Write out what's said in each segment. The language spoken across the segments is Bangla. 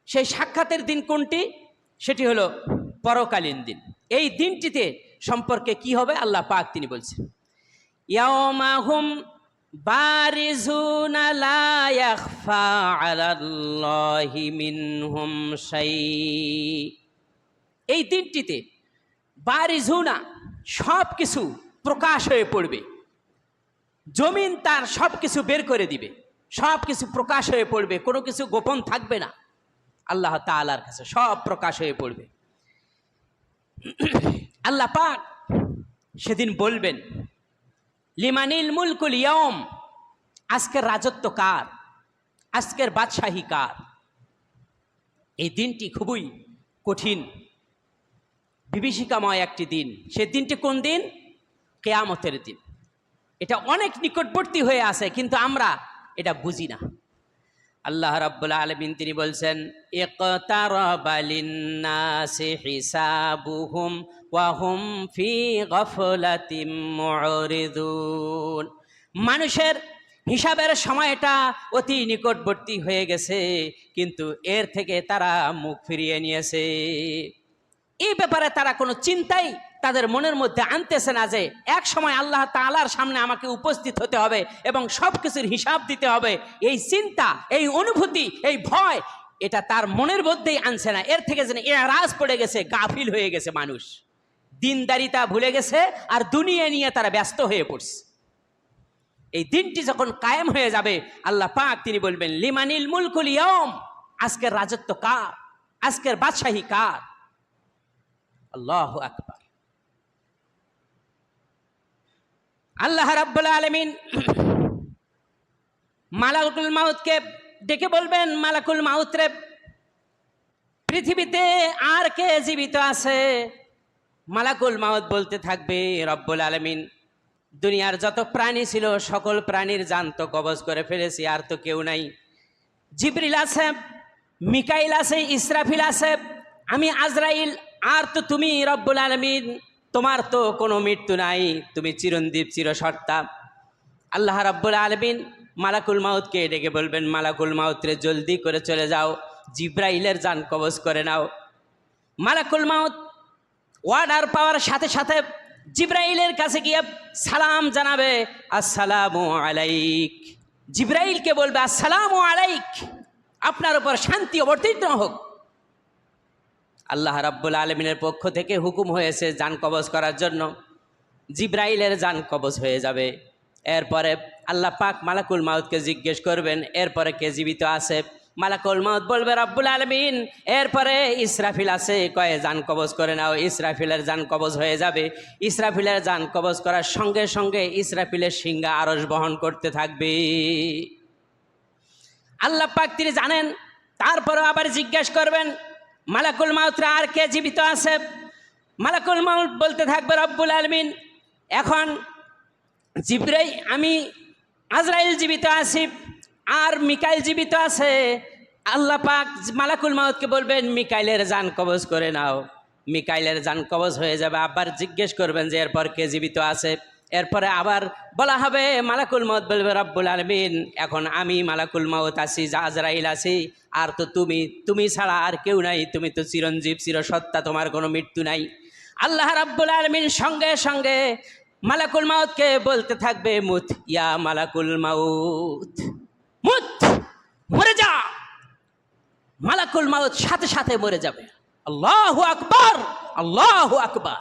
সেই সাক্ষাতের দিন কোনটি? সেটি হলো পরকালীন দিন। এই দিনটিতে সম্পর্কে কি হবে আল্লাহ পাক তিনি বলছেন, ইয়াউমাহুম বারিজুনা লা ইয়াখফা আলাল্লাহি মিনহুম শাই। এই দিনটিতে বারিজুনা সব কিছু প্রকাশ হয়ে পড়বে, জমিন তার সব কিছু বের করে দিবে, সব কিছু প্রকাশ হয়ে পড়বে, কোনো কিছু গোপন থাকবে না। আল্লাহ তাআলার কাছে সব প্রকাশ হয়ে পড়বে। আল্লাহ পাক সেদিন বলবেন, লিমানিল মুলকুল ইয়াউম, আজকের রাজত্ব কার, আজকের বাদশাহী কার। এই দিনটি খুবই কঠিন, বিভীষিকাময় একটি দিন। সে দিনটি কোন দিন? কিয়ামতের দিন। এটা অনেক নিকটবর্তী হয়ে আছে, কিন্তু আমরা এটা বুঝি না। আল্লাহ রাব্বুল আলামিন তিনি বলছেন, ইকতারাবা লিন্নাসি হিসাবুহুম ওয়া হুম ফি গাফলাতিম মুরিদুন। মানুষের হিসাবের সময়টা অতি নিকটবর্তী হয়ে গেছে, কিন্তু এর থেকে তারা মুখ ফিরিয়ে নিয়েছে। এই ব্যাপারে তারা কোনো চিন্তাই তাদের মনের মধ্যে আনতেছে না যে এক সময় আল্লাহ তাআলার সামনে আমাকে উপস্থিত হতে হবে এবং সব কিছুর হিসাব দিতে হবে। এই চিন্তা, এই অনুভূতি, এই ভয়, এটা তার মনের মধ্যেই আনছে না। এর থেকে যেন এরাজ পড়ে গেছে, গাফিল হয়ে গেছে মানুষ, দিনদারিতা ভুলে গেছে, আর দুনিয়া নিয়ে তারা ব্যস্ত হয়ে পড়ছে। এই দিনটি যখন কায়েম হয়ে যাবে, আল্লাহ পাক তিনি বলবেন, লিমানিল মুলকুল ইয়াউম, আজকের রাজত্ব কার, আজকের বাদশাহী কার। আল্লাহু আকবার। আল্লাহ রাব্বুল আলামিন মালাকুল মাউতকে ডেকে বলবেন, মালাকুল মাউত রে, পৃথিবীতে আর কে জীবিত আছে? মালাকুল মাউত বলতে থাকবে, রব্বুল আলামিন দুনিয়ার যত প্রাণী ছিল সকল প্রাণীর জান তো কবজ করে ফেলেছি, আর তো কেউ নাই। জিবরিল আছে, মিকাইল আছে, ইসরাফিল আছে, আমি আজরাইল, আর তো তুমি রব্বুল আলামিন, তোমার তো কোনো মৃত্যু নাই, তুমি চিরঞ্জীব, চিরসত্তা। আল্লাহ রাব্বুল আলামিন মালাকুল মাউতকে ডেকে বলবেন, মালাকুল মাউত রে, জলদি করে চলে যাও, জিব্রাইলের জান কবজ করে নাও। মালাকুল মাউত ওয়ার্ডার পাওয়ার সাথে সাথে জিব্রাইলের কাছে গিয়ে সালাম জানাবে, আসসালামু আলাইক। জিব্রাইলকে বলবে, আসসালামু আলাইক, আপনার উপর শান্তি অবতীর্ণ হোক। আল্লাহ রাব্বুল আলামিনের পক্ষ থেকে হুকুম হয়েছে জান কবজ করার জন্য। জিব্রাইলের জান কবজ হয়ে যাবে। এরপরে আল্লাহ পাক মালাকুল মাউতকে জিজ্ঞেস করবেন, এরপরে কে জীবিত আছে? মালাকুল মাউত বলবে, রব্বুল আলামিন এরপরে ইসরাফিল আছে, কয়ে জান কবজ করে নাও। ইসরাফিলের জান কবজ হয়ে যাবে। ইসরাফিলের জান কবজ করার সঙ্গে সঙ্গে ইসরাফিলের সিংহা আরশ বহন করতে থাকবে। আল্লাহ পাক তিনি জানেন। তারপরে আবার জিজ্ঞেস করবেন, মালাকুল মাউতরা আর কে জীবিত আছে? মালাকুল মাউত বলতে থাকবে, রব্বুল আলামিন এখন জিব্রাইল, আমি আজরাইল জীবিত আছি, আর মিকাইল জীবিত আছে। আল্লাহ পাক মালাকুল মাউতকে বলবেন, মিকাইলের জান কবজ করে নাও। মিকাইলের জান কবজ হয়ে যাবে। আবার জিজ্ঞেস করবেন যে এরপর কে জীবিত আছে? এরপরে আবার বলা হবে, মালাকুল মাউত বলবে, রব্বুল আলামিন এখন আমি মালাকুল মাউত আছি, আজরাইল আছি, আর তো তুমি ছাড়া আর কেউ নাই, তুমি তো চিরঞ্জীব, চিরসত্তা, তোমার কোনো মৃত্যু নাই। আল্লাহ রাব্বুল আলামিন সঙ্গে সঙ্গে মালাকুল মাউতকে বলতে থাকবে, মুত ইয়া মালাকুল মাউত, মুত, মরে যা। মালাকুল মাউত সাথে সাথে মরে যাবে। আল্লাহু আকবার, আল্লাহু আকবার।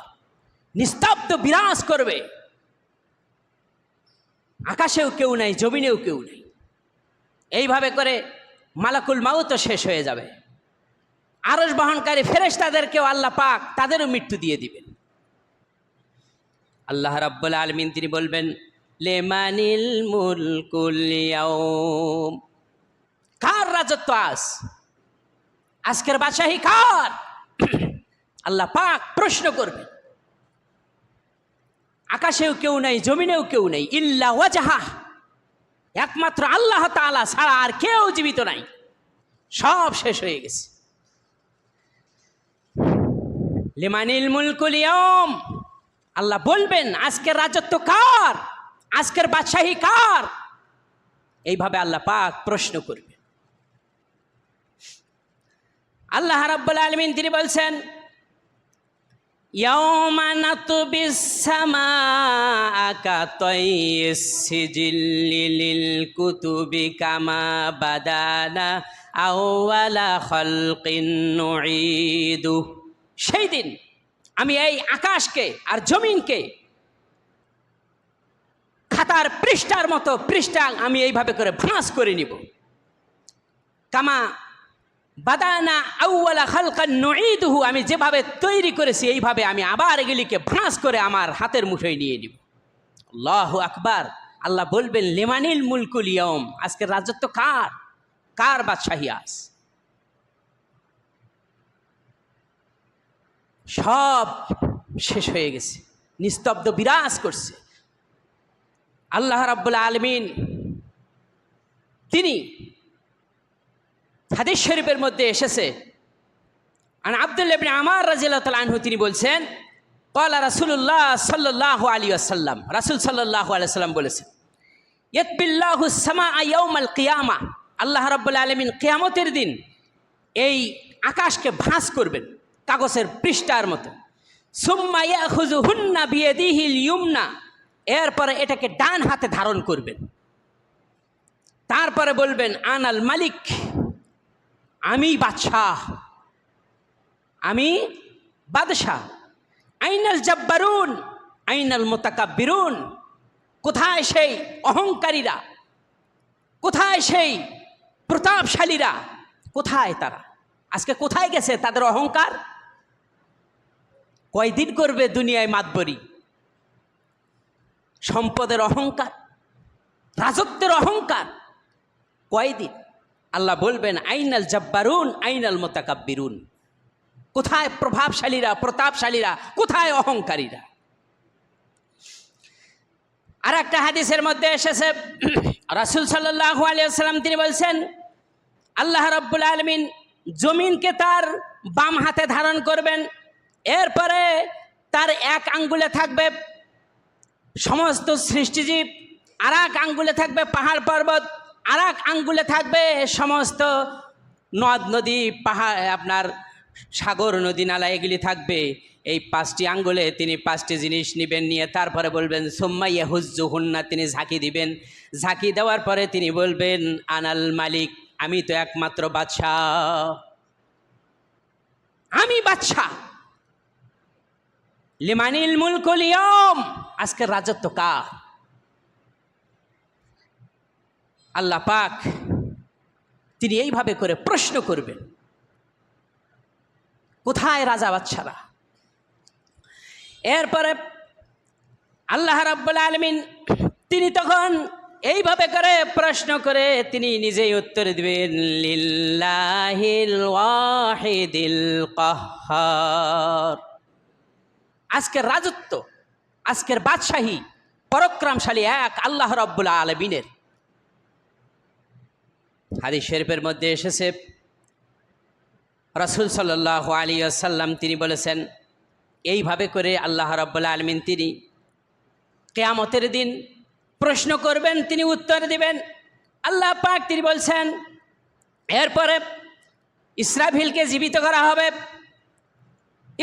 নিস্তব্ধ বিরাজ করবে, আকাশেও কেউ নাই, জমিনেও কেউ নেই। এইভাবে করে মালাকুল মাউতও শেষ হয়ে যাবে। আরশ বহনকারী ফেরেশতাদেরকেও আল্লাহ পাক তাদেরও মৃত্যু দিয়ে দিবেন। আল্লাহ রাব্বুল আলামিন তিনি বলবেন, লিমানিল মুলকুল ইয়াউম, কার রাজত্ব আজ, আজকের বাদশাহী কার? আল্লাহ পাক প্রশ্ন করবেন। আকাশেও কেউ নাই, জমিনেও কেউ নেই, ইল্লা ওয়াজহা, একমাত্র আল্লাহ তাআলা ছাড়া আর কেউ জীবিত নাই, সব শেষ হয়ে গেছে। লিমানিল মুলকুল ইয়াউম, আল্লাহ বলবেন আজকের রাজত্ব কার, আজকের বাদশাহী কার? এইভাবে আল্লাহ পাক প্রশ্ন করবে। আল্লাহ রাব্বুল আলামিন তিনি বলছেন, ইয়াওমা নাতবিস সামাআ কাতাইয়িস সিজিল্লি লিল কুতুবি কামা বাদানা আউওয়ালা খালকিন নুঈদু। সেই দিন আমি এই আকাশকে আর জমিনকে খাতার পৃষ্ঠার মতো পৃষ্ঠা আমি এইভাবে করে ভাঁজ করে নিব। কামা বাদানা আউওয়ালা খালকান নুঈদুহু, আমি যেভাবে তৈরি করেছি এইভাবে আমি আবার এগুলিকে ভাঁজ করে আমার হাতের মুঠোয় নিয়ে নিব। আল্লাহু আকবার। আল্লাহ বলবেন, লিমানিল মুলকুল ইয়াউম, আজকের রাজত্ব কার? কার বাদশাহী আজ? সব শেষ হয়ে গেছে, নিস্তব্ধ বিরাজ করছে। আল্লাহ রাব্বুল আলামিন তিনি হাদিস শরীফের মধ্যে এসেছে, আর আব্দুল্লাহ ইবনে আমার রাদিয়াল্লাহু তাআলা আনহু তিনি বলছেন, ক্বালা রাসূলুল্লাহ সাল্লাল্লাহু আলাইহি ওয়াসাল্লাম, রাসূল সাল্লাল্লাহু আলাইহি ওয়াসাল্লাম বলেছেন, ইয়াতবিল্লাহু সামাআ ইয়াউমাল কিয়ামা, আল্লাহ রাব্বুল আলামিন কিয়ামতের দিন এই আকাশকে ভাঁজ করবেন কাগজের পৃষ্ঠার মতো। সুম্মা ইয়াখুযুহুন্না বিয়াদিহিল ইয়ুমনা, এরপরে এটাকে ডান হাতে ধারণ করবেন। তারপরে বলবেন, আনাল মালিক, আমি বাদশাহ, আমি বাদশাহ। আইনাল জাব্বারুন আইনাল মুতাকাব্বিরুন, কোথায় সেই অহংকারীরা, কোথায় সেই প্রতাপশালীরা, কোথায় তারা? আজকে কোথায় গেছে তাদের অহংকার? কয়দিন করবে দুনিয়ায় মাতবরি? সম্পদের অহংকার, রাজত্বের অহংকার, কয়দিন? আল্লাহ বলবেন, আইনাল জাব্বারুন আইনাল মুতাকাব্বিরুন, কোথায় প্রভাবশালীরা, প্রতাপশালীরা, কোথায় অহংকারীরা? আর একটা হাদিসের মধ্যে এসেছে, রাসূল সাল্লাল্লাহু আলাইহি ওয়াসাল্লাম তিনি বলছেন, আল্লাহ রাব্বুল আলামিন জমিনকে তার বাম হাতে ধারণ করবেন, এরপরে তার এক আঙ্গুলে থাকবে সমস্ত সৃষ্টিজীব, আর এক আঙ্গুলে থাকবে পাহাড় পর্বত, আর এক আঙ্গুলে থাকবে সমস্ত নদ নদী, পাহাড়, আপনার সাগর নদী নালা, এগুলি থাকবে। এই 5টি আঙ্গুলে তিনি 5টি জিনিস নেবেন, নিয়ে তারপরে বলবেন সুম্মা ইয়াহুজ্জুহুন্না, তিনি ঝাঁকি দিবেন। ঝাঁকি দেওয়ার পরে তিনি বলবেন, আনাল মালিক, আমি তো একমাত্র বাদশাহ, আমি বাদশাহ। লিমানিল মুলকুল ইয়াউম, আজকের রাজত্ব কার? আল্লাহ পাক তিনি এইভাবে করে প্রশ্ন করবেন, কোথায় রাজা বাদশারা? এরপরে আল্লাহ রাব্বুল আলামিন তিনি তখন এইভাবে করে প্রশ্ন করে তিনি নিজেই উত্তর দিবেন, লিল্লাহিল ওয়াহিদিল কাহ্হার, আজকের রাজত্ব, আজকের বাদশাহী, পরাক্রমশালী এক আল্লাহ রাব্বুল আলামিনের। হাদিস শরীফের মধ্যে এসেছে, রাসূল সাল্লাল্লাহু আলাইহি ওয়াসাল্লাম তিনি বলেছেন, এইভাবে করে আল্লাহ রাব্বুল আলামিন তিনি কিয়ামতের দিন প্রশ্ন করবেন, তিনি উত্তর দিবেন। আল্লাহ পাক তিনি বলছেন, এরপরে ইসরাফিলকে জীবিত করা হবে।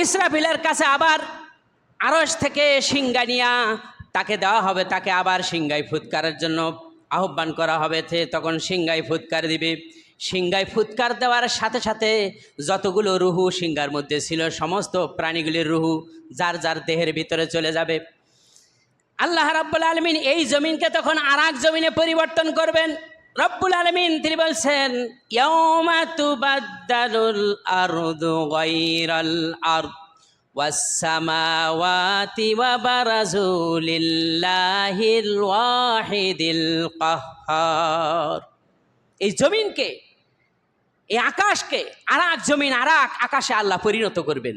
ইসরাফিলের কাছে আবার আরশ থেকে সিংহা নিয়া তাকে দেওয়া হবে, তাকে আবার সিংহায় ফুৎকারের জন্য আহ্বান করা হবে। তখন সিংহায় ফুৎকার দিবে। সিংহায় ফুৎকার দেওয়ার সাথে সাথে যতগুলো রুহু সিংহার মধ্যে ছিল সমস্ত প্রাণীগুলির রুহু যার যার দেহের ভিতরে চলে যাবে। আল্লাহ রাব্বুল আলামিন এই জমিনকে তখন আর এক জমিনে পরিবর্তন করবেন। রব্বুল আলামিন তিনি বলছেন, ইয়াউমা তুবাদ্দালুল আরদু গায়রাল আরদ ওয়াস সামাওয়াতি ওয়া বারাজু লিল্লাহিল ওয়াহিদিল কাহ্হার। এই জমিনকে, এই আকাশকে আর এক জমিন আর এক আকাশে আল্লাহ পরিণত করবেন,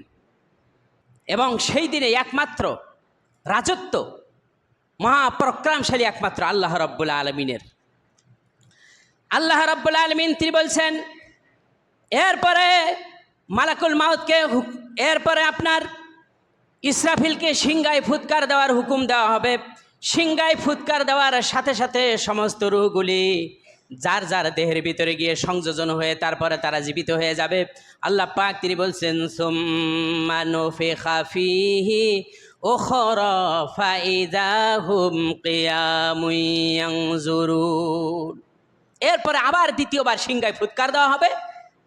এবং সেই দিনে একমাত্র রাজত্ব মহাপরাক্রমশালী একমাত্র আল্লাহ রাব্বুল আলামিনের। আল্লাহ রাব্বুল আলামিন তিনি বলছেন, এরপরে মালাকুল মাউতকে, এরপরে আপনার ইসরাফিলকে সিংহায় ফুৎকার দেওয়ার হুকুম দেওয়া হবে। সিংহায় ফুৎকার দেওয়ার সাথে সাথে সমস্ত রূহগুলি যার যার দেহের ভিতরে গিয়ে সংযোজন হয়ে তারপরে তারা জীবিত হয়ে যাবে। আল্লাহ পাক তিনি বলছেন সুম্মা নুফিখা ফীহি উখরা ফাইযা হুম কিয়ামুন ইয়ানজুরুন। এরপরে আবার দ্বিতীয়বার সিংহায় ফুৎকার দেওয়া হবে,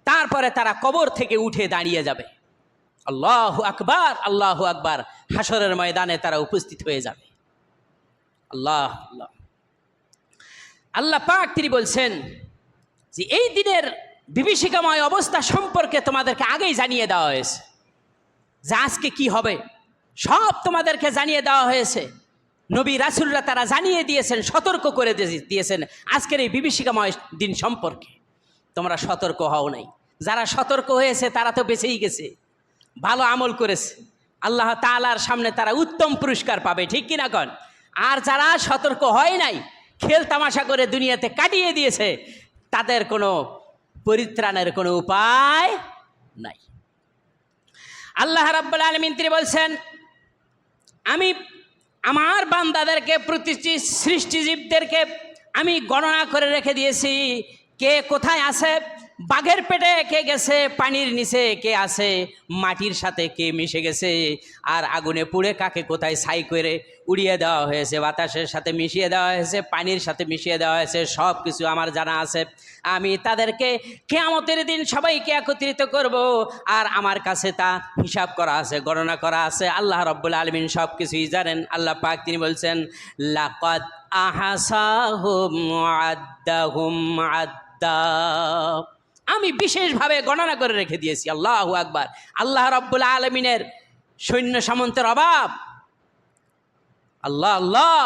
তারপরে তারা কবর থেকে উঠে দাঁড়িয়ে যাবে। আল্লাহু আকবার, আল্লাহু আকবার। হাসরের ময়দানে তারা উপস্থিত হয়ে যাবে। আল্লাহ আল্লাহ। আল্লাহ পাক তিনি বলছেন যে এই দিনের বিভীষিকাময় অবস্থা সম্পর্কে তোমাদেরকে আগেই জানিয়ে দেওয়া হয়েছে, যে আজকে কি হবে সব তোমাদেরকে জানিয়ে দেওয়া হয়েছে। নবী রাসূলরা তারা জানিয়ে দিয়েছেন, সতর্ক করে দিয়েছেন আজকের এই বিভীষিকাময় দিন সম্পর্কে। তোমরা সতর্ক হও নাই। যারা সতর্ক হয়েছে তারা তো বেঁচেই গেছে, ভালো আমল করেছে, আল্লাহ তাআলার সামনে তারা উত্তম পুরস্কার পাবে, ঠিক কিনা কন? আর যারা সতর্ক হয় নাই, খেল তামাশা করে দুনিয়াতে কাটিয়ে দিয়েছে, তাদের কোনো পরিত্রাণের কোনো উপায় নাই। আল্লাহ রাব্বুল আলামিন তিনি বলছেন, আমি আমার বান্দাদেরকে, প্রতিটি সৃষ্টিজীবদেরকে আমি গণনা করে রেখে দিয়েছি, কে কোথায় আছে। বাঘের পেটে কে গেছে, পানির নিচে কে আছে, মাটির সাথে কে মিশে গেছে, আর আগুনে পুড়ে কাকে কোথায় ছাই করে উড়িয়ে দেওয়া হয়েছে, বাতাসের সাথে মিশিয়ে দেওয়া হয়েছে, পানির সাথে মিশিয়ে দেওয়া হয়েছে, সব কিছু আমার জানা আছে। আমি তাদেরকে কিয়ামতের দিন সবাইকে একত্রিত করব, আর আমার কাছে তা হিসাব করা আছে, গণনা করা আছে। আল্লাহ রাব্বুল আলামিন সব কিছুই জানেন। আল্লাহ পাক তিনি বলছেন লাকাদ আহসাহুম আদ্দাহুম আদ্দা। আমি বিশেষভাবে গণনা করে রেখে দিয়েছি। আল্লাহু আকবার। আল্লাহ রাব্বুল আলামিনের সৈন্য সামন্তের অভাব। আল্লাহ আল্লাহ।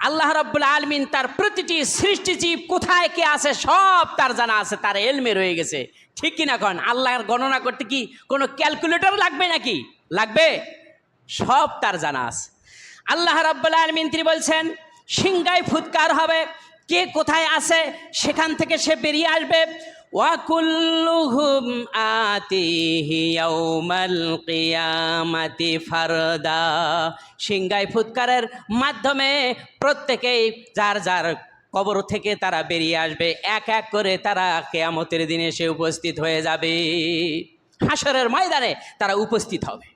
আল্লাহ রাব্বুল আলামিন তার প্রতিটি সৃষ্টিজীব কোথায় কে আছে সব তার জানা আছে, তার এলমে রয়ে গেছে, ঠিক কিনা কন? আল্লাহর গণনা করতে কি কোনো ক্যালকুলেটর লাগবে নাকি? লাগবে? সব তার জানা আছে। আল্লাহ রাব্বুল আলামিন তিনি বলছেন সিংহায় ফুৎকার হবে, কে কোথায় আছে সেখান থেকে সে বেরিয়ে আসবে। ওয়াকুল্লুহুম আতিহি ইয়াউমাল কিয়ামাতি ফারদা। সিংহায় ফুৎকারের মাধ্যমে প্রত্যেকেই যার যার কবর থেকে তারা বেরিয়ে আসবে, এক এক করে তারা কিয়ামতের দিনে এসে উপস্থিত হয়ে যাবে। হাসরের ময়দানে তারা উপস্থিত হবে।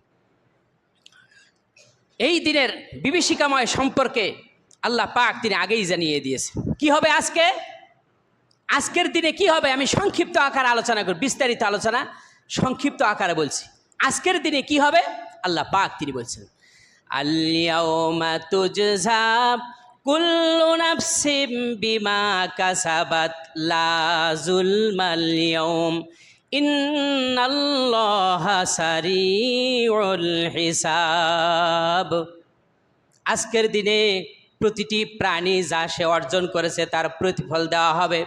এই দিনের বিভীষিকাময় সম্পর্কে আল্লাহ পাক তিনি আগেই জানিয়ে দিয়েছে কি হবে আজকে। আজকের দিনে কি হবে আমি সংক্ষিপ্ত আকারে আলোচনা করি, বিস্তারিত আলোচনা সংক্ষিপ্ত আকারে বলছি। আজকের দিনে কি হবে আল্লাহ পাক তিনি বলছেন আল-ইয়াওমা তুজজা কুল্লু নাফসিম বিমা কাসাবাত লা যুলমাল ইয়াওম ইন্নাল্লাহা সারিউল হিসাব। আজকের দিনে প্রতিটি প্রাণী যা সে অর্জন করেছে তার প্রতিফল দেওয়া হবে,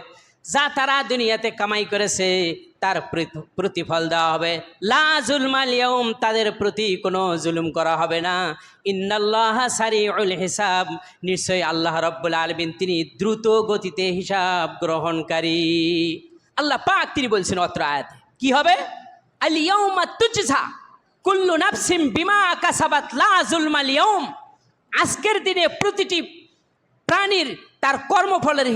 যা তারা দুনিয়াতে কামাই করেছে তার প্রতিফল দেওয়া হবে। লা যুলমাল ইয়াউম, তাদের প্রতি কোনো জুলুম করা হবে না। ইন্নাল্লাহা সারিউল হিসাব, নিশ্চয়ই আল্লাহ রাব্বুল আলামিন তিনি দ্রুত গতিতে হিসাব গ্রহণকারী। আল্লাহ পাক তিনি বলছেন অত্র আয়াতে কি হবে, আল ইয়াউমা তুজজা কুল্লু নাফসিম বিমা কাসাবাত লা যুলমাল ইয়াউম। আজকের দিনে প্রতিটি প্রাণীর তার কর্মফলের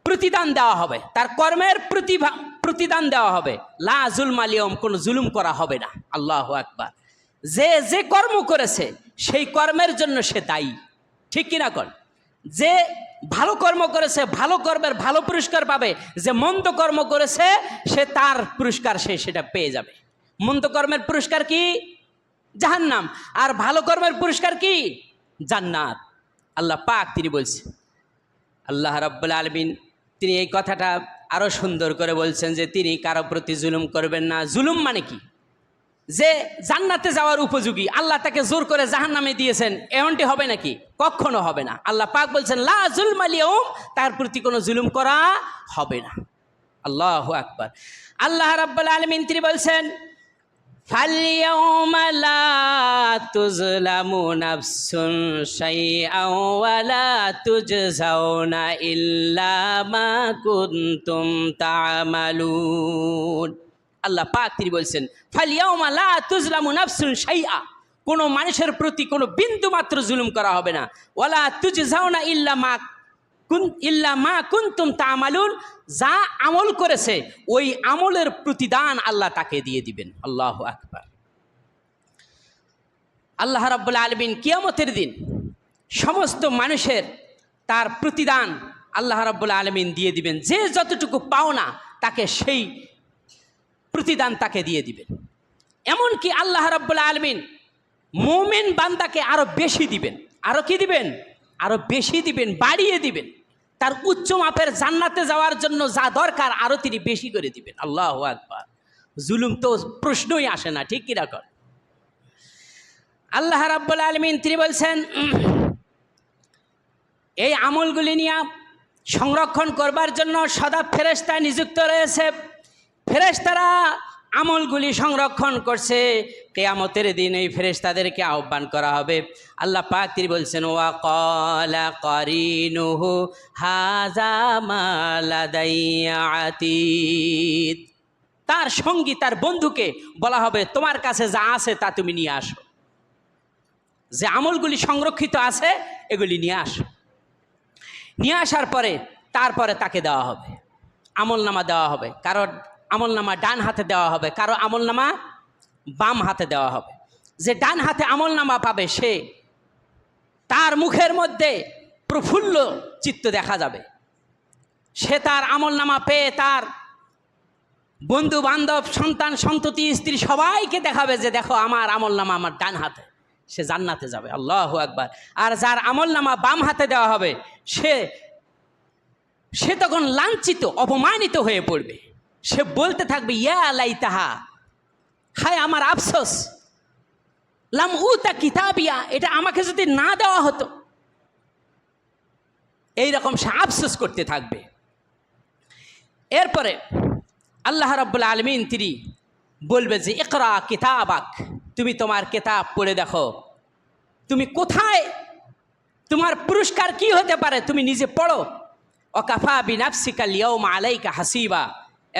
প্রতিদান দেওয়া হবে, তার কর্মের প্রতিদান দেওয়া হবে। লা যুলমাল ইয়াউম, কোনো জুলুম করা হবে না। আল্লাহু আকবার। যে যে কর্ম করেছে সেই কর্মের জন্য সে দায়ী, ঠিক কিনা কর? যে ভালো কর্ম করেছে ভালো কর্মের ভালো পুরস্কার পাবে, যে মন্দ কর্ম করেছে সে তার পুরস্কার সে সেটা পেয়ে যাবে। মন্দ কর্মের পুরস্কার কি? জাহান্নাম। আর ভালো কর্মের পুরস্কার কি? জান্নাত। আল্লাহ পাক তিনি বলছেন, আল্লাহ রাব্বুল আলামিন তিনি এই কথাটা আরো সুন্দর করে বলছেন যে তিনি কারো প্রতি জুলুম করবেন না। জুলুম মানে কি? যে জান্নাতে যাওয়ার উপযোগী আল্লাহ তাকে জোর করে জাহান্নামে দিয়েছেন, এমনটি হবে নাকি? কখনো হবে না। আল্লাহ পাক বলছেন লা যুলমাল ইয়াউম, তার প্রতি কোনো জুলুম করা হবে না। আল্লাহু আকবার। আল্লাহ রাব্বুল আলামিন তিনি বলছেন ফাল-ইয়াউমা লা তুযলামু নাফসুন শাইআন ওয়া লা তুজজাউনা ইল্লা মা কুনতুম তা'মালুন। আল্লাহ পাক তিনি বলছেন ফাল-ইয়াউমা লা তুযলামু নাফসুন শাইআ, কোনো মানুষের প্রতি কোনো বিন্দু মাত্র জুলুম করা হবে না। ওয়ালা তুজজাউনা ইল্লা মা ইল্লা মা কুনতুম তা'মালুন, যা আমল করেছে ওই আমলের প্রতিদান আল্লাহ তাকে দিয়ে দিবেন। আল্লাহু আকবার। আল্লাহ রাব্বুল আলামিন কিয়ামতের দিন সমস্ত মানুষের তার প্রতিদান আল্লাহ রাব্বুল আলামিন দিয়ে দিবেন। যে যতটুকু পাওনা তাকে সেই প্রতিদান তাকে দিয়ে দিবেন। এমনকি আল্লাহ রাব্বুল আলামিন মুমিন বান্দাকে আরো বেশি দিবেন। আরো কি দিবেন? আরো বেশি দিবেন, বাড়িয়ে দিবেন। তার উচ্চ মাপের জান্নাতে যাওয়ার জন্য যা দরকার আরো তিনি বেশি করে দিবেন। আল্লাহু আকবার। জুলুম তো প্রশ্নই আসে না, ঠিক কি রকম? আল্লাহ রাব্বুল আলামিন তিনি বলছেন, এই আমলগুলি নিয়ে সংরক্ষণ করবার জন্য সদা ফেরেশতা নিযুক্ত রয়েছে। ফেরেশতারা আমলগুলি সংরক্ষণ করছে। কিয়ামতের দিন এই ফেরেশতাদেরকে আহ্বান করা হবে। আল্লাহ পাক তিনি বলছেন, ওয়া ক্বালা কারিনুহু হাযা মা লাদাইয়া আতীদ। তার সঙ্গী, তার বন্ধুকে বলা হবে, তোমার কাছে যা আছে তা তুমি নিয়ে আসো। যে আমলগুলি সংরক্ষিত আছে এগুলি নিয়ে আসো। নিয়ে আসার পরে তারপরে তাকে দেওয়া হবে, আমলনামা দেওয়া হবে। কারো আমলনামা ডান হাতে দেওয়া হবে, কারো আমলনামা বাম হাতে দেওয়া হবে। যে ডান হাতে আমলনামা পাবে সে, তার মুখের মধ্যে প্রফুল্ল চিত্ত দেখা যাবে। সে তার আমলনামা পেয়ে তার বন্ধু বান্ধব, সন্তান সন্ততি, স্ত্রী সবাইকে দেখাবে যে দেখো আমার আমলনামা আমার ডান হাতে। সে জান্নাতে যাবে। আল্লাহু আকবার। আর যার আমলনামা বাম হাতে দেওয়া হবে সে তখন লাঞ্ছিত, অপমানিত হয়ে পড়বে। সে বলতে থাকবে, ইয়া লাইতাহা, হায় আমার আফসোস, লাম উতা কিতাবিয়া, এটা আমাকে যদি না দেওয়া হতো। এইরকম সে আফসোস করতে থাকবে। এরপরে আল্লাহ রাব্বুল আলামিন তিনি বলবে যে ইকরা কিতাবাক, তুমি তোমার কিতাব পড়ে দেখো, তুমি কোথায়, তোমার পুরস্কার কি হতে পারে তুমি নিজে পড়ো। ওয়াকাফা বিনাফসিকা আল-ইয়াওমা আলাইকা হাসিবা,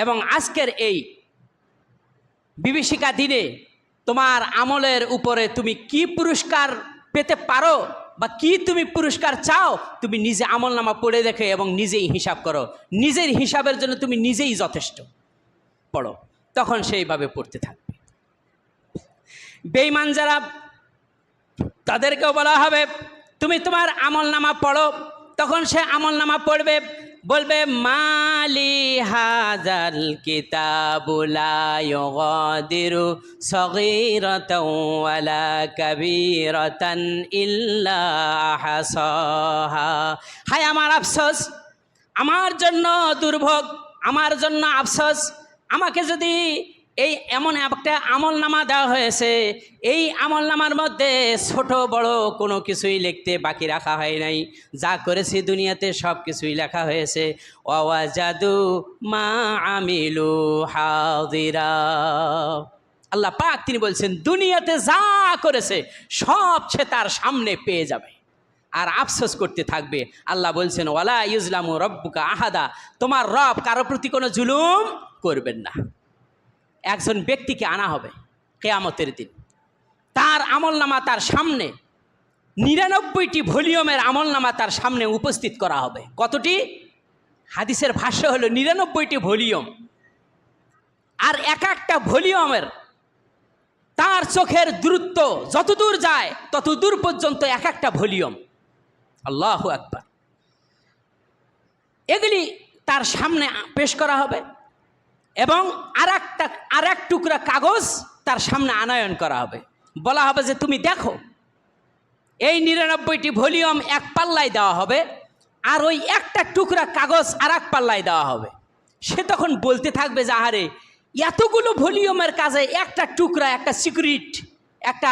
এবং আজকের এই বিভীষিকা দিনে তোমার আমলের উপরে তুমি কি পুরস্কার পেতে পারো বা কি তুমি পুরস্কার চাও, তুমি নিজে আমলনামা পড়ে দেখে এবং নিজেই হিসাব করো। নিজের হিসাবের জন্য তুমি নিজেই যথেষ্ট। পড়ো, তখন সেইভাবে পড়তে থাকবে। বেঈমান যারা, তাদেরকেও বলা হবে তুমি তোমার আমলনামা পড়ো। তখন সে আমলনামা পড়বে, বলবে মালি হাযাল কিতাবু লা ইউগাদিরু সগীরাতাও ওয়ালা কাবীরাতান ইল্লা আহসাহা। হায় আমার আফসোস, আমার জন্য দুর্ভোগ, আমার জন্য আফসোস। আমাকে যদি এই এমন একটা আমলনামা দেওয়া হয়েছে, এই আমলনামার মধ্যে ছোট বড় কোনো কিছুই লিখতে বাকি রাখা হয় নাই। যা করেছি দুনিয়াতে সব কিছুই লেখা হয়েছে। ওয়াজাদু মা আমিলু হাযিরা। আল্লাহ পাক তিনি বলছেন, দুনিয়াতে যা করেছে সব সে তার সামনে পেয়ে যাবে আর আফসোস করতে থাকবে। আল্লাহ বলছেন, ওয়ালা ইউজলামু রাব্বুকা আহাদা, তোমার রব কারো প্রতি কোনো জুলুম করবেন না। একজন ব্যক্তিকে আনা হবে কিয়ামতের দিন, তার আমলনামা তার সামনে 99টি ভলিউমের আমলনামা তার সামনে উপস্থিত করা হবে। কতটি? হাদিসের ভাষ্য হলো 99টি ভলিউম। আর এক একটা ভলিউমের তার চোখের দূরত্ব যতদূর যায় ততদূর পর্যন্ত এক একটা ভলিউম। আল্লাহু আকবার। এগুলি তার সামনে পেশ করা হবে এবং আর এক টুকরা কাগজ তার সামনে আনয়ন করা হবে। বলা হবে যে তুমি দেখো, এই 99টি ভলিউম এক পাল্লায় দেওয়া হবে আর ওই একটা টুকরা কাগজ আর এক পাল্লায় দেওয়া হবে। সে তখন বলতে থাকবে যে আহারে, এতগুলো ভলিউমের কাজে একটা টুকরা, একটা সিক্রেট, একটা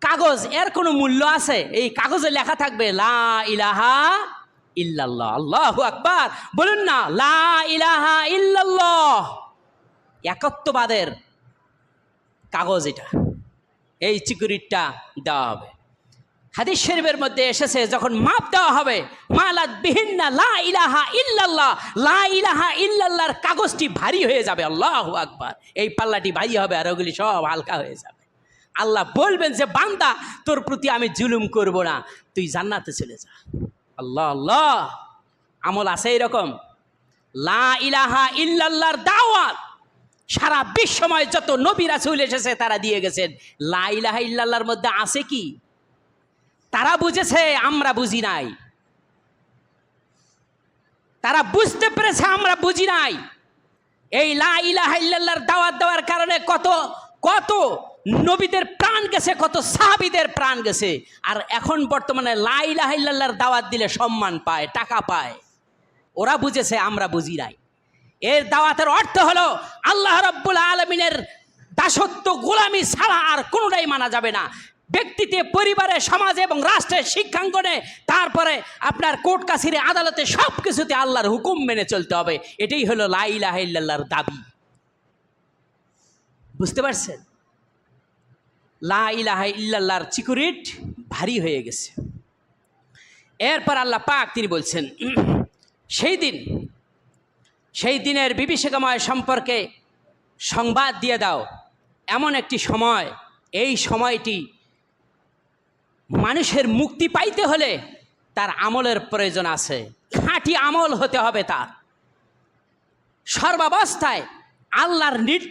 কাগজ, এর কোনো মূল্য আছে? এই কাগজে লেখা থাকবে লা ইলাহা ইল্লাল্লাহ। আল্লাহু আকবার। বলুন না, লা ইলাহা ইল্লাল্লাহ, একত্ববাদের কাগজ এটা। এই সিকিউরিটিটা দেওয়া হবে। হাদিস শরীফের মধ্যে এসেছে, যখন মাপ দেওয়া হবে, মালাত বিহিন্না লা ইলাহা ইল্লাল্লাহ, লা ইলাহা ইল্লাল্লাহর কাগজটি ভারী হয়ে যাবে। আল্লাহু আকবার। এই পাল্লাটি ভারী হবে আর ওগুলি সব হালকা হয়ে যাবে। আল্লাহ বলবেন যে বান্দা, তোর প্রতি আমি জুলুম করব না, তুই জান্নাতে চলে যা। আল্লাহ আল্লাহ। আমল আছে এরকম? লা ইলাহা ইল্লাল্লাহর দাওয়াত সারা বিশ্বময় যত নবী রাসূল এসেছে তারা দিয়ে গেছেন। লা ইলাহা ইল্লাল্লাহর মধ্যে আছে কি? তারা বুঝেছে, আমরা বুঝি নাই। তারা বুঝতে পেরেছে, আমরা বুঝি নাই। এই লা ইলাহা ইল্লাল্লাহর দাওয়াত দেওয়ার কারণে কত কত নবীদের প্রাণ গেছে, কত সাহাবীদের প্রাণ গেছে। আর এখন বর্তমানে লা ইলাহা ইল্লাল্লাহর দাওয়াত দিলে সম্মান পায়, টাকা পায়। ওরা বুঝেছে, আমরা বুঝি নাই। এর দাওয়াতের অর্থ হলো আল্লাহ রাব্বুল আলামিনের দাসত্ব, গোলামি ছাড়া আর কোনোটাই মানা যাবে না। ব্যক্তিতে, পরিবারে, সমাজে এবং রাষ্ট্রের শিক্ষাঙ্গনে, তারপরে আপনার কোর্ট কাছারি, আদালতে, সব কিছুতে আল্লাহর হুকুম মেনে চলতে হবে। এটাই হলো লা ইলাহা ইল্লাল্লাহর দাবি। বুঝতে পারছেন? লা ইলাহা ইল্লাল্লাহর চিকুরিট ভারী হয়ে গেছে। এরপর আল্লাহ পাক তিনি বলছেন, সেই দিনের বিভীষিকাময় সম্পর্কে সংবাদ দিয়ে দাও। এমন একটি সময়, এই সময়টি মানুষের মুক্তি পাইতে হলে তার আমলের প্রয়োজন আছে। খাঁটি আমল হতে হবে তার। সর্বাবস্থায় আল্লাহর নির্দেশ